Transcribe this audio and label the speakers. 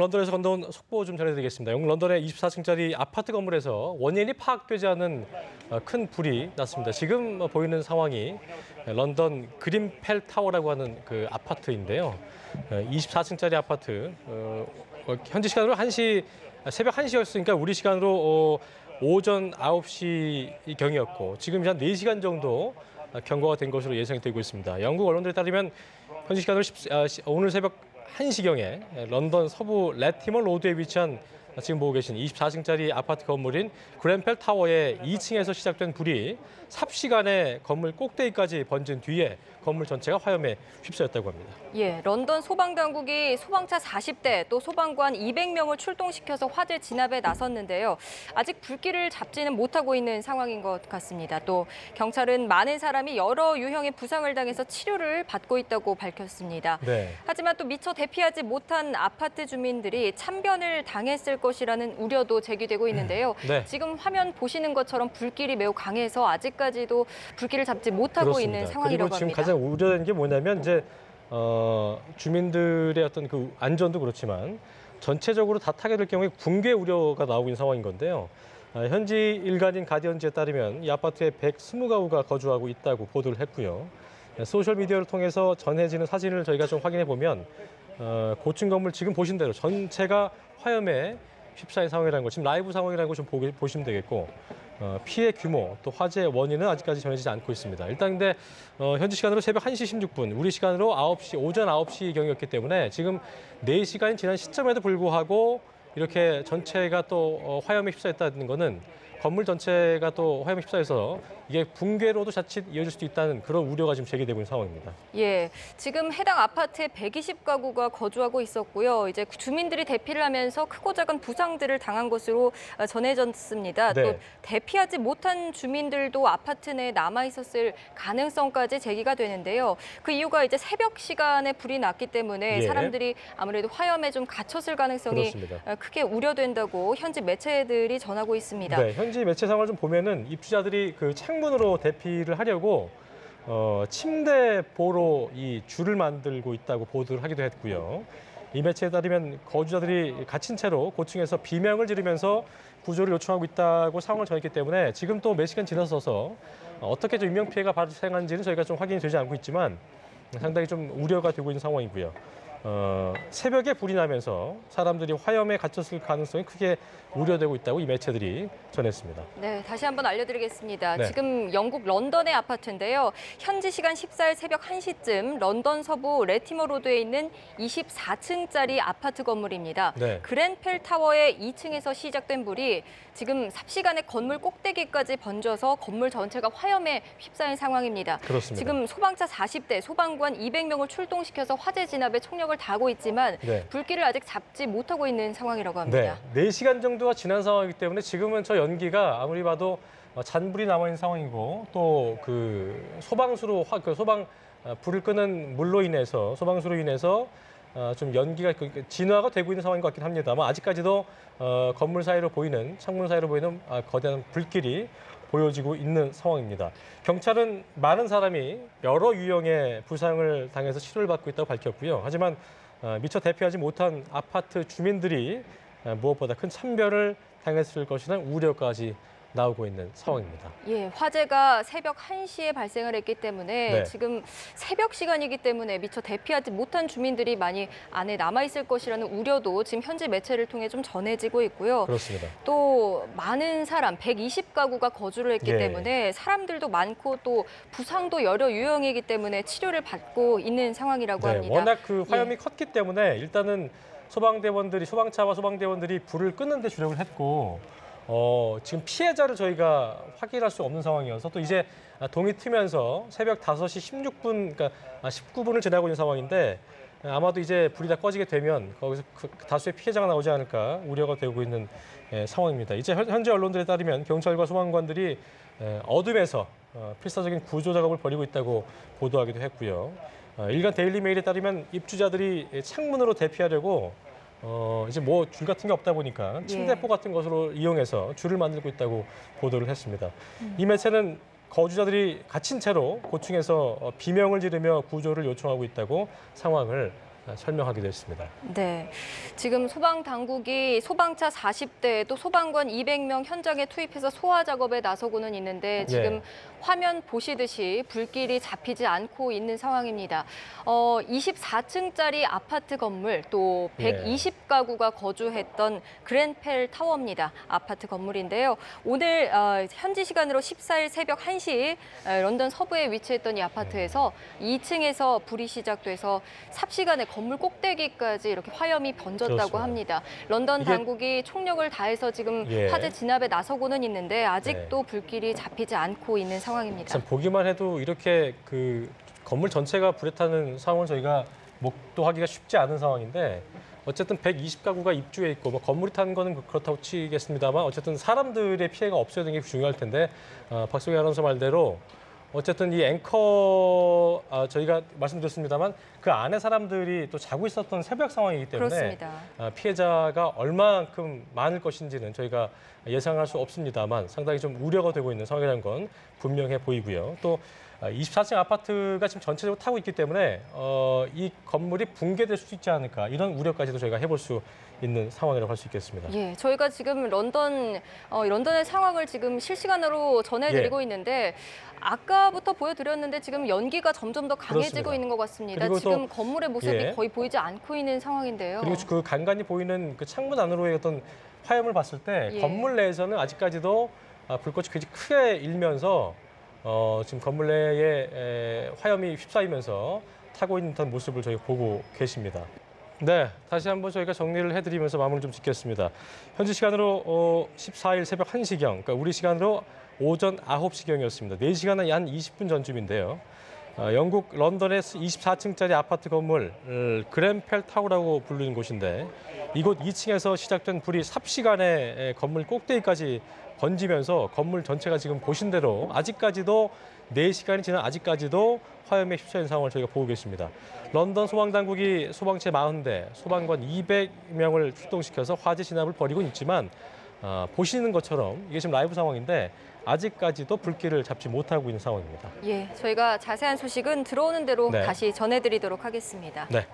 Speaker 1: 런던에서 건너온 속보 좀 전해드리겠습니다. 영국 런던의 24층짜리 아파트 건물에서 원인이 파악되지 않은 큰 불이 났습니다. 지금 보이는 상황이 런던 그린펠 타워라고 하는 그 아파트인데요. 24층짜리 아파트, 현지 시간으로 새벽 1시였으니까 우리 시간으로 오전 9시 경이었고 지금 한 4시간 정도 경고가 된 것으로 예상이 되고 있습니다. 영국 언론들에 따르면 현지 시간으로 오늘 새벽 1시경에 런던 서부 레티머 로드에 위치한 지금 보고 계신 24층짜리 아파트 건물인 그랜펠 타워의 2층에서 시작된 불이 삽시간에 건물 꼭대기까지 번진 뒤에 건물 전체가 화염에 휩싸였다고 합니다.
Speaker 2: 예, 런던 소방당국이 소방차 40대 또 소방관 200명을 출동시켜서 화재 진압에 나섰는데요. 아직 불길을 잡지는 못하고 있는 상황인 것 같습니다. 또 경찰은 많은 사람이 여러 유형의 부상을 당해서 치료를 받고 있다고 밝혔습니다.
Speaker 1: 네.
Speaker 2: 하지만 또 미처 대피하지 못한 아파트 주민들이 참변을 당했을 것이라는 우려도 제기되고 있는데요.
Speaker 1: 네.
Speaker 2: 지금 화면 보시는 것처럼 불길이 매우 강해서 아직까지도 불길을 잡지 못하고
Speaker 1: 그렇습니다.
Speaker 2: 있는 상황이라고
Speaker 1: 그리고 지금
Speaker 2: 합니다.
Speaker 1: 가장 우려되는 게 뭐냐면 이제 주민들의 어떤 그 안전도 그렇지만 전체적으로 다 타게 될 경우에 붕괴 우려가 나오고 있는 상황인 건데요. 현지 일간인 가디언지에 따르면 이 아파트에 120가구가 거주하고 있다고 보도를 했고요. 소셜 미디어를 통해서 전해지는 사진을 저희가 좀 확인해 보면 고층 건물 지금 보신 대로 전체가 화염에 휩싸인 상황이라는 거, 지금 라이브 상황이라는 거 좀 보시면 되겠고 피해 규모 또 화재 원인은 아직까지 전해지지 않고 있습니다. 일단 근데 현지 시간으로 새벽 1시 16분, 우리 시간으로 오전 9시경이었기 때문에 지금 4시간이 지난 시점에도 불구하고 이렇게 전체가 또 화염에 휩싸였다는 거는 건물 전체가 또 화염에 휩싸여서 이게 붕괴로도 자칫 이어질 수도 있다는 그런 우려가 지금 제기되고 있는 상황입니다.
Speaker 2: 예, 지금 해당 아파트에 120가구가 거주하고 있었고요. 이제 주민들이 대피를 하면서 크고 작은 부상들을 당한 것으로 전해졌습니다.
Speaker 1: 네.
Speaker 2: 또 대피하지 못한 주민들도 아파트 내에 남아 있었을 가능성까지 제기가 되는데요. 그 이유가 이제 새벽 시간에 불이 났기 때문에
Speaker 1: 예.
Speaker 2: 사람들이 아무래도 화염에 좀 갇혔을 가능성이
Speaker 1: 그렇습니다.
Speaker 2: 크게 우려된다고 현지 매체들이 전하고 있습니다.
Speaker 1: 네, 현지 매체 상황을 좀 보면은 입주자들이 그 창문으로 대피를 하려고 침대 보로 이 줄을 만들고 있다고 보도를 하기도 했고요. 이 매체에 따르면 거주자들이 갇힌 채로 고층에서 비명을 지르면서 구조를 요청하고 있다고 상황을 전했기 때문에 지금 또 몇 시간 지나서서 어떻게 좀 인명 피해가 발생한지는 저희가 좀 확인이 되지 않고 있지만 상당히 좀 우려가 되고 있는 상황이고요. 새벽에 불이 나면서 사람들이 화염에 갇혔을 가능성이 크게 우려되고 있다고 이 매체들이 전했습니다.
Speaker 2: 네, 다시 한번 알려드리겠습니다.
Speaker 1: 네.
Speaker 2: 지금 영국 런던의 아파트인데요. 현지 시간 14일 새벽 1시쯤 런던 서부 레티머 로드에 있는 24층짜리 아파트 건물입니다.
Speaker 1: 네.
Speaker 2: 그랜펠 타워의 2층에서 시작된 불이 지금 삽시간에 건물 꼭대기까지 번져서 건물 전체가 화염에 휩싸인 상황입니다.
Speaker 1: 그렇습니다.
Speaker 2: 지금 소방차 40대, 소방관 200명을 출동시켜서 화재 진압에 총력을 다하고 있지만
Speaker 1: 네.
Speaker 2: 불길을 아직 잡지 못하고 있는 상황이라고 합니다.
Speaker 1: 네, 4시간 정도가 지난 상황이기 때문에 지금은 저 연기가 아무리 봐도 잔불이 남아있는 상황이고 또 그 소방수로 불을 끄는 물로 인해서 소방수로 인해서 좀 연기가 진화가 되고 있는 상황인 것 같긴 합니다만 아직까지도 건물 사이로 보이는 창문 사이로 보이는 거대한 불길이 보여지고 있는 상황입니다. 경찰은 많은 사람이 여러 유형의 부상을 당해서 치료를 받고 있다고 밝혔고요. 하지만 미처 대피하지 못한 아파트 주민들이 무엇보다 큰 참변을 당했을 것이라는 우려까지 나오고 있는 상황입니다.
Speaker 2: 예, 화재가 새벽 1시에 발생을 했기 때문에
Speaker 1: 네.
Speaker 2: 지금 새벽 시간이기 때문에 미처 대피하지 못한 주민들이 많이 안에 남아있을 것이라는 우려도 지금 현지 매체를 통해 좀 전해지고 있고요.
Speaker 1: 그렇습니다.
Speaker 2: 또 많은 사람, 120가구가 거주를 했기
Speaker 1: 예.
Speaker 2: 때문에 사람들도 많고 또 부상도 여러 유형이기 때문에 치료를 받고 있는 상황이라고
Speaker 1: 네,
Speaker 2: 합니다.
Speaker 1: 워낙 그 화염이 컸기 때문에 일단은 소방차와 소방대원들이 불을 끄는 데 주력을 했고 지금 피해자를 저희가 확인할 수 없는 상황이어서 또 이제 동이 트면서 새벽 5시 16분, 그러니까 19분을 지나고 있는 상황인데 아마도 이제 불이 다 꺼지게 되면 거기서 다수의 피해자가 나오지 않을까 우려가 되고 있는 상황입니다. 이제 현재 언론들에 따르면 경찰과 소방관들이 어둠에서 필사적인 구조 작업을 벌이고 있다고 보도하기도 했고요. 일간 데일리 메일에 따르면 입주자들이 창문으로 대피하려고 이제 뭐 줄 같은 게 없다 보니까 침대포 같은 것으로 이용해서 줄을 만들고 있다고 보도를 했습니다. 이 매체는 거주자들이 갇힌 채로 고층에서 비명을 지르며 구조를 요청하고 있다고 상황을 설명하기도 했습니다.
Speaker 2: 네, 지금 소방 당국이 소방차 40대 또 소방관 200명 현장에 투입해서 소화 작업에 나서고는 있는데 지금
Speaker 1: 예.
Speaker 2: 화면 보시듯이 불길이 잡히지 않고 있는 상황입니다. 24층짜리 아파트 건물 또 120가구가 거주했던 그랜펠 타워입니다. 아파트 건물인데요. 오늘 현지 시간으로 14일 새벽 1시 런던 서부에 위치했던 이 아파트에서 2층에서 불이 시작돼서 삽시간에 건물 꼭대기까지 이렇게 화염이 번졌다고
Speaker 1: 그렇습니다.
Speaker 2: 합니다. 런던
Speaker 1: 이게-
Speaker 2: 당국이 총력을 다해서 지금
Speaker 1: 예.
Speaker 2: 화재 진압에 나서고는 있는데 아직도 불길이 잡히지 않고 있는 상황입니다.
Speaker 1: 참 보기만 해도 이렇게 그 건물 전체가 불에 타는 상황을 저희가 목도하기가 쉽지 않은 상황인데 어쨌든 120가구가 입주해 있고 뭐 건물이 타는 거는 그렇다고 치겠습니다만 어쨌든 사람들의 피해가 없어야 되는 게 중요할 텐데 박소희 아나운서 말대로 어쨌든 이 앵커 저희가 말씀드렸습니다만 그 안에 사람들이 또 자고 있었던 새벽 상황이기 때문에
Speaker 2: 그렇습니다.
Speaker 1: 피해자가 얼마만큼 많을 것인지는 저희가 예상할 수 없습니다만 상당히 좀 우려가 되고 있는 상황이라는 건 분명해 보이고요. 또 24층 아파트가 지금 전체적으로 타고 있기 때문에 이 건물이 붕괴될 수 있지 않을까 이런 우려까지도 저희가 해볼 수 있는 상황이라고 할 수 있겠습니다.
Speaker 2: 예, 저희가 지금 런던의 상황을 지금 실시간으로 전해드리고
Speaker 1: 예.
Speaker 2: 있는데 아까부터 보여드렸는데 지금 연기가 점점 더 강해지고
Speaker 1: 그렇습니다.
Speaker 2: 있는 것 같습니다.
Speaker 1: 그리고 또-
Speaker 2: 지금 건물의 모습이
Speaker 1: 예.
Speaker 2: 거의 보이지 않고 있는 상황인데요.
Speaker 1: 그리고 그 간간히 보이는 그 창문 안으로의 어떤 화염을 봤을 때
Speaker 2: 예.
Speaker 1: 건물 내에서는 아직까지도 불꽃이 굉장히 크게 일면서 지금 건물 내에 화염이 휩싸이면서 타고 있는 듯한 모습을 저희가 보고 계십니다. 네, 다시 한번 저희가 정리를 해드리면서 마무리 좀 짓겠습니다. 현지 시간으로 14일 새벽 1시경, 그러니까 우리 시간으로 오전 9시경이었습니다. 4시간은 한 20분 전쯤인데요. 영국 런던의 24층짜리 아파트 건물 그랜펠 타워라고 부르는 곳인데 이곳 2층에서 시작된 불이 삽시간에 건물 꼭대기까지 번지면서 건물 전체가 지금 보신 대로 아직까지도 4시간이 지난 아직까지도 화염에 휩싸인 상황을 저희가 보고 계십니다. 런던 소방당국이 소방체 40대, 소방관 200명을 출동시켜서 화재 진압을 벌이고 있지만 보시는 것처럼 이게 지금 라이브 상황인데 아직까지도 불길을 잡지 못하고 있는 상황입니다.
Speaker 2: 예, 저희가 자세한 소식은 들어오는 대로
Speaker 1: 네.
Speaker 2: 다시 전해드리도록 하겠습니다.
Speaker 1: 네.